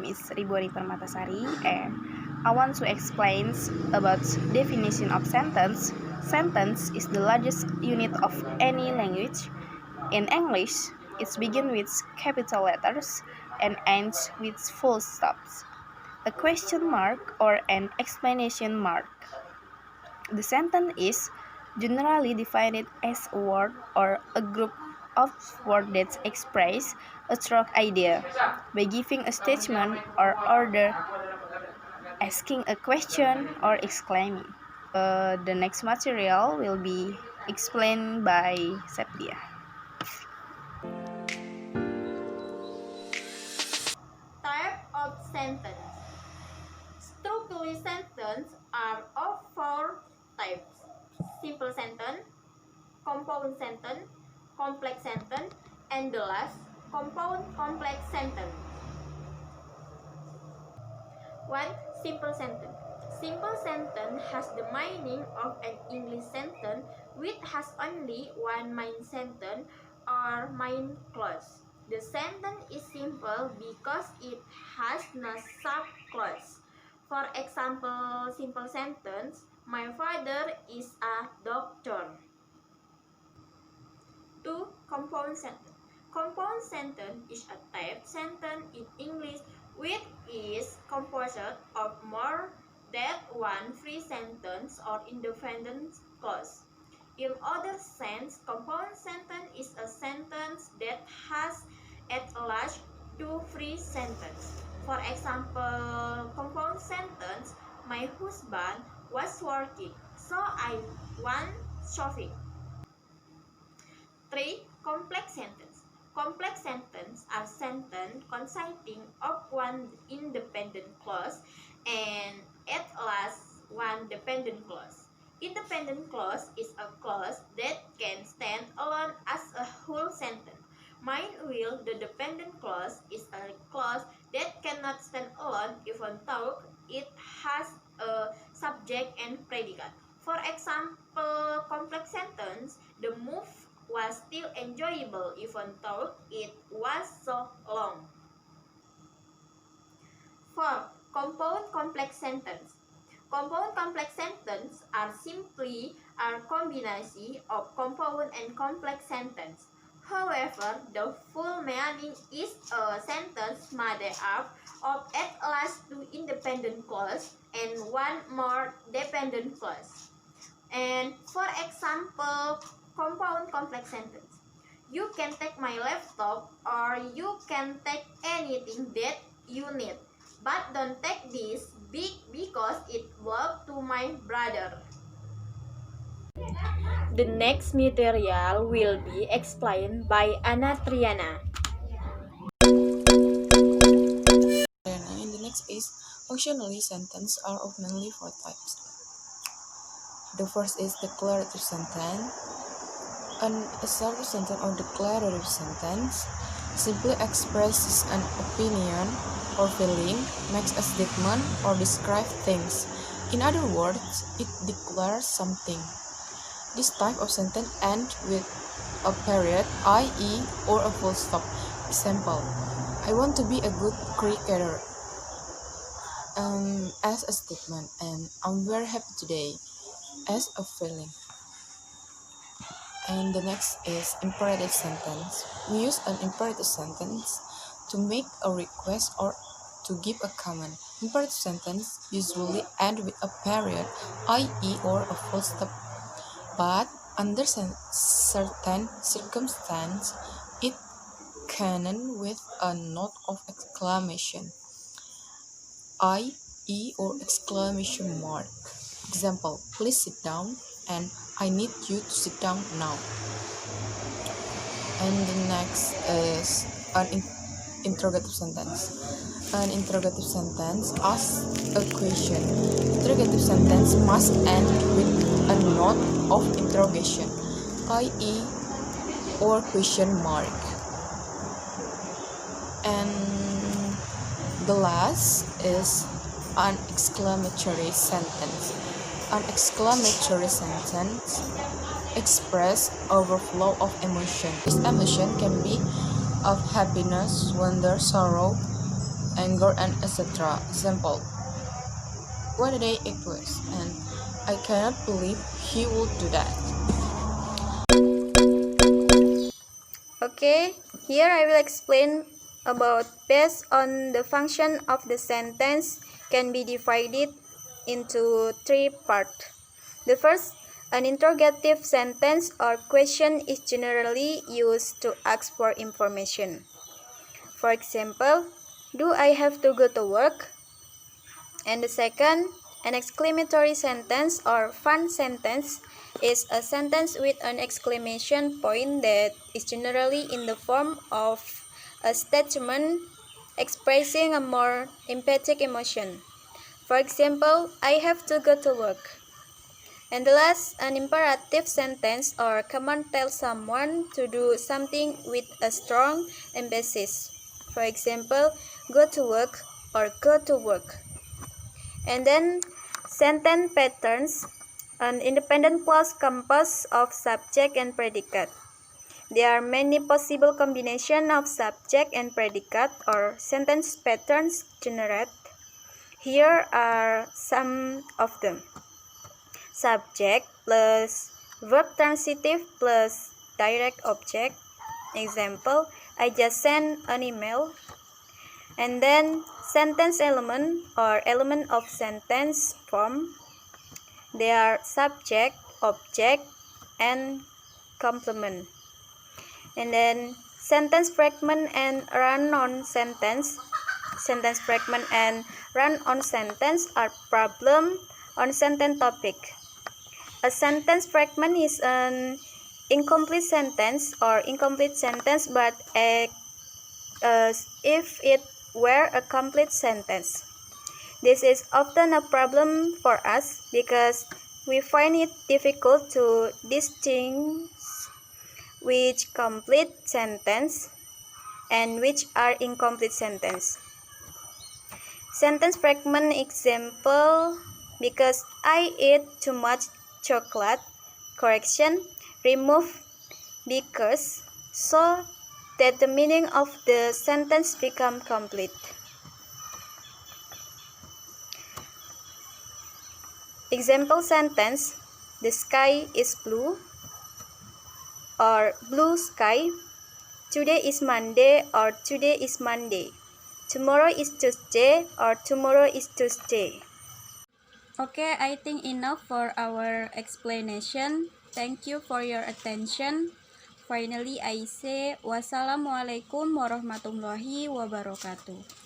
is Ribuani Permatasari, and I want to explain about definition of sentence. Sentence is the largest unit of any language. In English, it begins with capital letters and ends with full stops, a question mark or an exclamation mark. The sentence is generally defined as a word or a group of words that express a strong idea by giving a statement or order, asking a question, or exclaiming. The next material will be explained by Septia. Type of sentence. Structurally sentences are of four types: simple sentence, compound sentence, complex sentence, and the last, compound complex sentence. 1. Simple sentence. Simple sentence has the meaning of an English sentence which has only one main sentence or main clause. The sentence is simple because it has no subclause. For example, simple sentence, my father is a doctor. 2. Compound sentence. Compound sentence is a type sentence in English which is composed of more than one free sentence or independent clause. In other sense, compound sentence is a sentence that has at least two free sentences. For example, compound sentence, my husband was working, so I went shopping. 3. Complex sentence. Complex sentences are sentences consisting of one independent clause and at last one dependent clause. Independent clause is a clause that can stand alone as a whole sentence. Meanwhile, the dependent clause is a clause that cannot stand alone even though it has a subject and predicate. For example, complex sentence, the move was still enjoyable even though it was so long. 4. Compound complex sentence. Compound complex sentences are simply a combination of compound and complex sentence. However, the full meaning is a sentence made up of at least two independent clauses and one more dependent clause. And for example, compound complex sentence. You can take my laptop or you can take anything that you need. But don't take this big because it belongs to my brother. The next material will be explained by Triyana. In the next is functionally sentences are of mainly four types. The first is declarative sentence. An assertive sentence or declarative sentence simply expresses an opinion or feeling, makes a statement, or describes things. In other words, it declares something. This type of sentence ends with a period, i.e., or a full stop. Example: I want to be a good cricketer. As a statement, and I'm very happy today, as a feeling. And the next is imperative sentence. We use an imperative sentence to make a request or to give a command. Imperative sentence usually end with a period, i.e., or a full stop. But under certain circumstances, it can end with a note of exclamation, i.e., or exclamation mark. Example: please sit down, and I need you to sit down now. And the next is an interrogative sentence. An interrogative sentence asks a question. Interrogative sentence must end with a note of interrogation, i.e., or question mark. And the last is an exclamatory sentence. An exclamatory sentence expresses overflow of emotion. This emotion can be of happiness, wonder, sorrow, anger, and etc. Example: one day it was, and I cannot believe he would do that. Okay, here I will explain about based on the function of the sentence can be divided into three parts. The first, an interrogative sentence or question is generally used to ask for information. For example, do I have to go to work? And the second, an exclamatory sentence or fun sentence is a sentence with an exclamation point that is generally in the form of a statement expressing a more emphatic emotion. For example, I have to go to work. And the last, an imperative sentence or command tells someone to do something with a strong emphasis. For example, go to work or go to work. And then sentence patterns, an independent clause composed of subject and predicate. There are many possible combinations of subject and predicate or sentence patterns generated. Here are some of them. Subject plus verb transitive plus direct object. Example, I just sent an email. And then sentence element or element of sentence form. They are subject, object, and complement. And then sentence fragment and run-on sentence. Sentence fragment and run-on sentence are problem on sentence topic. A sentence fragment is an incomplete sentence or incomplete sentence but as if it were a complete sentence. This is often a problem for us because we find it difficult to distinguish which complete sentence and which are incomplete sentence. Sentence fragment example: because I ate too much chocolate. Correction: remove because so that the meaning of the sentence become complete. Example sentence: the sky is blue or blue sky. Today is Monday or today is Monday. Tomorrow is Tuesday or tomorrow is Tuesday. Okay, I think enough for our explanation. Thank you for your attention. Finally, I say wassalamualaikum warahmatullahi wabarakatuh.